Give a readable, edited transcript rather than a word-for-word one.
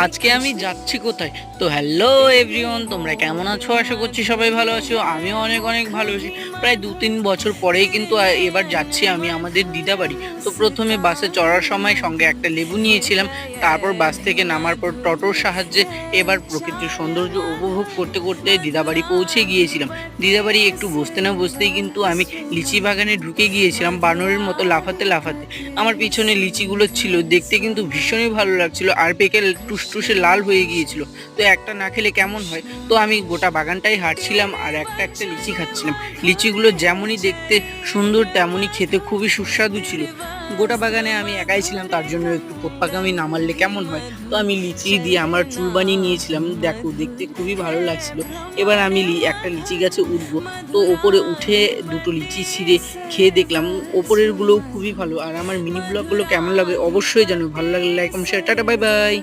আজকে আমি যাচ্ছি কোথায়? তো হ্যালো এভরিওয়ান, তোমরা কেমন আছো? আশা করছি সবাই ভালো আছো। আমিও অনেক অনেক ভালো আছি। প্রায় ২-৩ বছর পরেই কিন্তু এবার যাচ্ছি আমি আমাদের দিদাবাড়ি। তো প্রথমে বাসে চড়ার সময় সঙ্গে একটা লেবু নিয়েছিলাম। তারপর বাস থেকে নামার পর টোটোর সাহায্যে এবার প্রকৃতির সৌন্দর্য উপভোগ করতে করতে দিদাবাড়ি পৌঁছে গিয়েছিলাম। দিদাবাড়ি একটু বসতে না বসতেই কিন্তু আমি লিচি বাগানে ঢুকে গিয়েছিলাম বানরের মতো লাফাতে লাফাতে। আমার পিছনে লিচিগুলো ছিল, দেখতে কিন্তু ভীষণই ভালো লাগছিল আর পেকে টুসটুসে লাল হয়ে গিয়েছিল। তো একটা না খেলে কেমন হয়? তো আমি গোটা বাগানটাই হাঁটছিলাম আর একটা একটা লিচি খাচ্ছিলাম। লিচিগুলো যেমনই দেখতে সুন্দর তেমনই খেতে খুবই সুস্বাদু ছিল। গোটা বাগানে আমি একাই ছিলাম, তার জন্য একটু কোপ্পাকামি না মারলে কেমন হয়? তো আমি লিচি দিয়ে আমার চুল বানিয়ে নিয়েছিলাম, দেখো দেখতে খুবই ভালো লাগছিল। এবার আমি একটা লিচি গাছে উঠবো। তো ওপরে উঠে দুটো লিচি ছিঁড়ে খেয়ে দেখলাম ওপরের গুলোও খুবই ভালো। আর আমার মিনি ব্লগগুলো কেমন লাগে অবশ্যই জানো, ভালো লাগলে like comment share. Tata, bye bye.